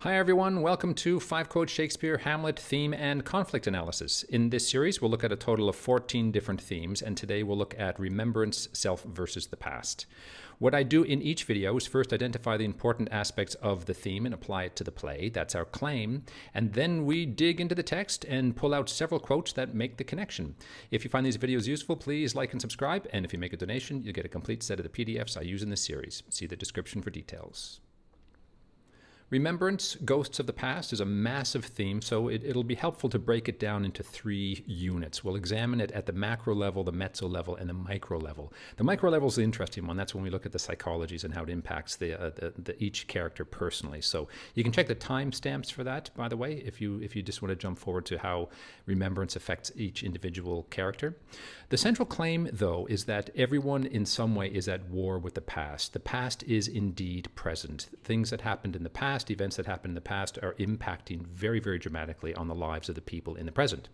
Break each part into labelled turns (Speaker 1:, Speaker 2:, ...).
Speaker 1: Hi everyone, welcome to 5 Quotes Shakespeare, Hamlet, Theme, and Conflict Analysis. In this series, we'll look at a total of 14 different themes, and today we'll look at remembrance, self versus the past. What I do in each video is first identify the important aspects of the theme and apply it to the play. That's our claim. And then we dig into the text and pull out several quotes that make the connection. If you find these videos useful, please like and subscribe. And if you make a donation, you'll get a complete set of the PDFs I use in this series. See the description for details. Remembrance, Ghosts of the Past, is a massive theme, so it'll be helpful to break it down into 3 units. We'll examine it at the macro level, the mezzo level, and the micro level. The micro level is the interesting one. That's when we look at the psychologies and how it impacts each character personally. So you can check the timestamps for that, by the way, if you just want to jump forward to how remembrance affects each individual character. The central claim, though, is that everyone in some way is at war with the past. The past is indeed present. Things that happened in the past, events that happened in the past, are impacting very, very dramatically on the lives of the people in the present.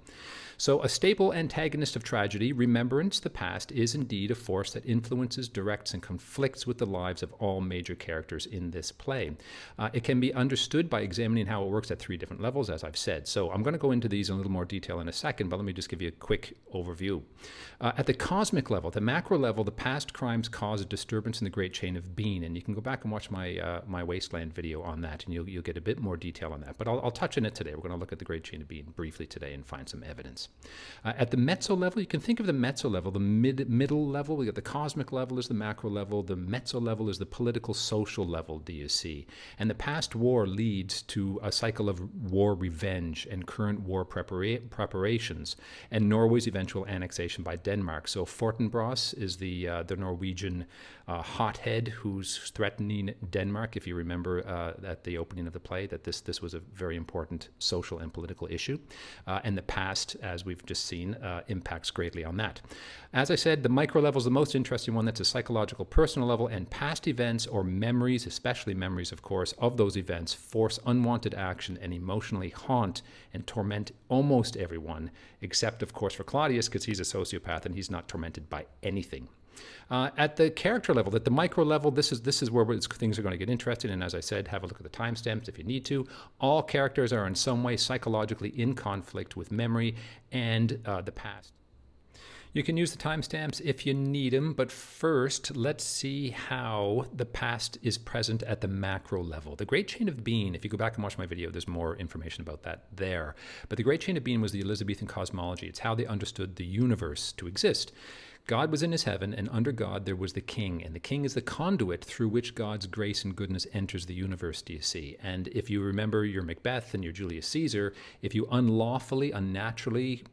Speaker 1: So a staple antagonist of tragedy, remembrance, the past, is indeed a force that influences, directs, and conflicts with the lives of all major characters in this play. It can be understood by examining how it works at 3 different levels, as I've said. So I'm going to go into these in a little more detail in a second, but let me just give you a quick overview. At the cosmic level, the macro level, the past crimes cause a disturbance in the great chain of being, and you can go back and watch my Wasteland video on that, and you'll get a bit more detail on that. But I'll touch on it today. We're going to look at the great chain of being briefly today and find some evidence. At the mezzo level, you can think of the mezzo level, the middle level. We got the cosmic level is the macro level. The mezzo level is the political, social level, do you see? And the past war leads to a cycle of war revenge and current war preparations, and Norway's eventual annexation by Denmark. So Fortinbras is the Norwegian hothead who's threatening Denmark. If you remember at the opening of the play, that this was a very important social and political issue, and the past, as we've just seen, impacts greatly on that. As I said, the micro level is the most interesting one. That's a psychological, personal level, and past events or memories, especially memories, of course, of those events, force unwanted action and emotionally haunt and torment almost everyone, except, of course, for Claudius, because he's a sociopath and he's not tormented by anything. At the character level, at the micro level, this is where things are going to get interesting. And as I said, have a look at the timestamps if you need to. All characters are in some way psychologically in conflict with memory and the past. You can use the timestamps if you need them, but first, let's see how the past is present at the macro level. The Great Chain of Being, if you go back and watch my video, there's more information about that there. But the Great Chain of Being was the Elizabethan cosmology. It's how they understood the universe to exist. God was in his heaven, and under God there was the king, and the king is the conduit through which God's grace and goodness enters the universe, do you see? And if you remember your Macbeth and your Julius Caesar, if you unlawfully, unnaturally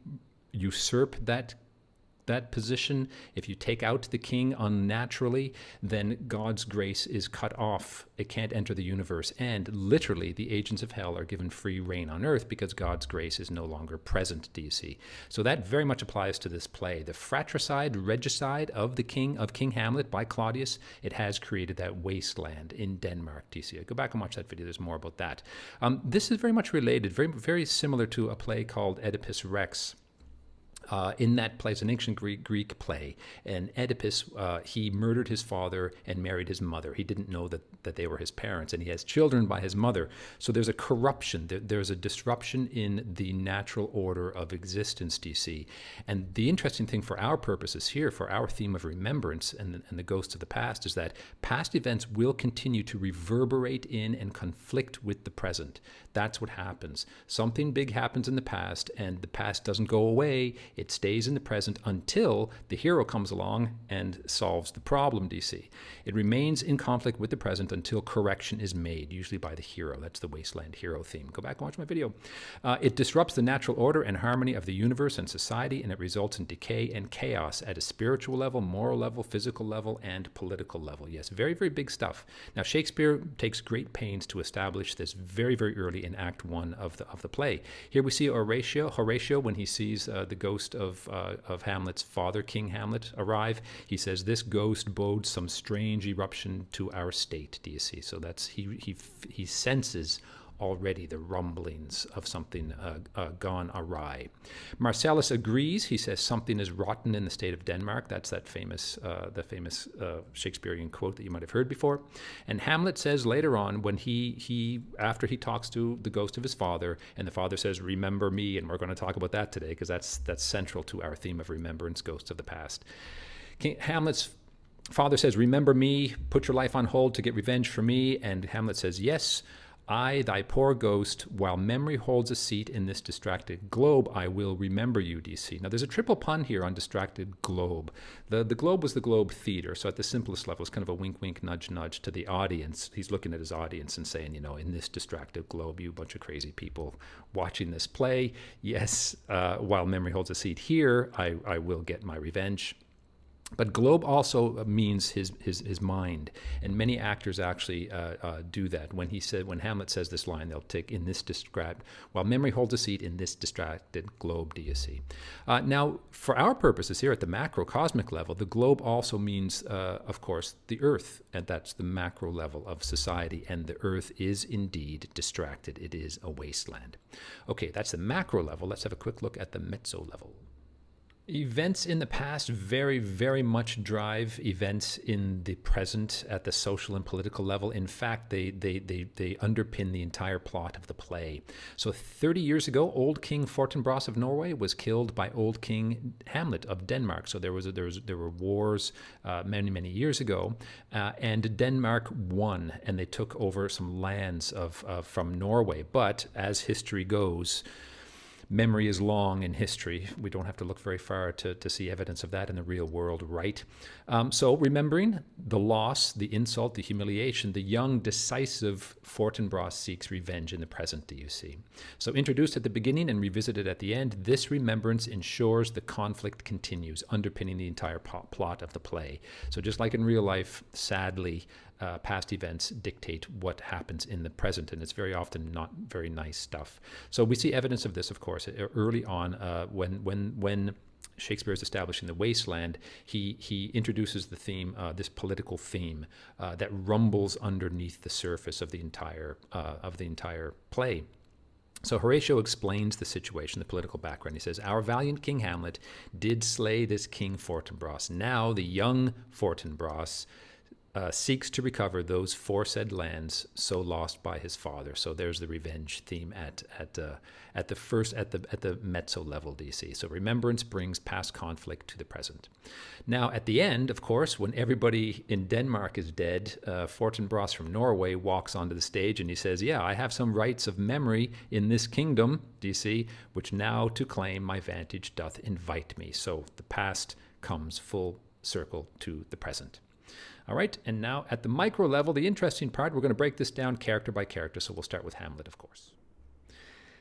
Speaker 1: usurp that position, if you take out the king unnaturally, then God's grace is cut off. It can't enter the universe. And literally, the agents of hell are given free reign on earth because God's grace is no longer present, do you see? So that very much applies to this play. The fratricide, regicide of King Hamlet by Claudius, it has created that wasteland in Denmark, do you see? Go back and watch that video. There's more about that. This is very much related, very, very similar to a play called Oedipus Rex. In that play, it's an ancient Greek play, and Oedipus, he murdered his father and married his mother. He didn't know that they were his parents, and he has children by his mother. So there's a corruption, there's a disruption in the natural order of existence, do you see? And the interesting thing for our purposes here, for our theme of remembrance and the ghosts of the past, is that past events will continue to reverberate in and conflict with the present. That's what happens. Something big happens in the past, and the past doesn't go away. It stays in the present until the hero comes along and solves the problem, do you see? It remains in conflict with the present until correction is made, usually by the hero. That's the Wasteland hero theme. Go back and watch my video. It disrupts the natural order and harmony of the universe and society, and it results in decay and chaos at a spiritual level, moral level, physical level, and political level. Yes, very, very big stuff. Now, Shakespeare takes great pains to establish this very, very early in Act 1 of the play. Here we see Horatio when he sees the ghost of Hamlet's father, King Hamlet, arrive. He says, "This ghost bodes some strange eruption to our state." Do you see? So that's he senses already the rumblings of something gone awry. Marcellus agrees. He says something is rotten in the state of Denmark. That's that famous Shakespearean quote that you might have heard before. And Hamlet says later on, when after he talks to the ghost of his father, and the father says, "Remember me," and we're going to talk about that today because that's central to our theme of remembrance, ghosts of the past. Hamlet's father says, "Remember me, put your life on hold to get revenge for me." And Hamlet says, "Yes, I, thy poor ghost, while memory holds a seat in this distracted globe, I will remember you," do you see? Now, there's a triple pun here on distracted globe. The globe was the Globe Theater, so at the simplest level, it's kind of a wink, wink, nudge, nudge to the audience. He's looking at his audience and saying, in this distracted globe, you bunch of crazy people watching this play, yes, while memory holds a seat here, I will get my revenge. But globe also means his mind, and many actors actually do that. When Hamlet says this line, they'll take "in this distracted," while memory holds a seat in this distracted globe. Do you see? Now, for our purposes here at the macrocosmic level, the globe also means, of course, the Earth, and that's the macro level of society. And the Earth is indeed distracted; it is a wasteland. Okay, that's the macro level. Let's have a quick look at the mezzo level. Events in the past very, very much drive events in the present at the social and political level. In fact, they underpin the entire plot of the play. So 30 years ago, old King Fortinbras of Norway was killed by old King Hamlet of Denmark. So there were wars many, many years ago, and Denmark won, and they took over some lands from Norway. But as history goes, memory is long in history. We don't have to look very far to see evidence of that in the real world, right? So remembering the loss, the insult, the humiliation, the young, decisive Fortinbras seeks revenge in the present, do you see? So introduced at the beginning and revisited at the end, this remembrance ensures the conflict continues, underpinning the entire plot of the play. So just like in real life, sadly, past events dictate what happens in the present, and it's very often not very nice stuff. So we see evidence of this, of course, early on when Shakespeare is establishing the wasteland. He introduces the theme, this political theme that rumbles underneath the surface of the entire play. So Horatio explains the situation, the political background. He says, "Our valiant King Hamlet did slay this King Fortinbras. Now the young Fortinbras seeks to recover those foresaid lands so lost by his father." So there's the revenge theme at the mezzo level, do you see? So remembrance brings past conflict to the present. Now at the end, of course, when everybody in Denmark is dead, Fortinbras from Norway walks onto the stage and he says, "Yeah, I have some rights of memory in this kingdom, do you see, which now to claim my vantage doth invite me." So the past comes full circle to the present. All right, and now at the micro level, the interesting part, we're going to break this down character by character, so we'll start with Hamlet, of course.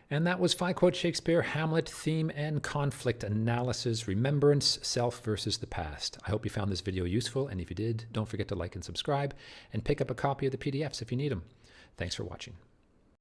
Speaker 1: And that was 5 Quote Shakespeare, Hamlet, Theme and Conflict Analysis, Remembrance, Self versus the Past. I hope you found this video useful, and if you did, don't forget to like and subscribe, and pick up a copy of the PDFs if you need them. Thanks for watching.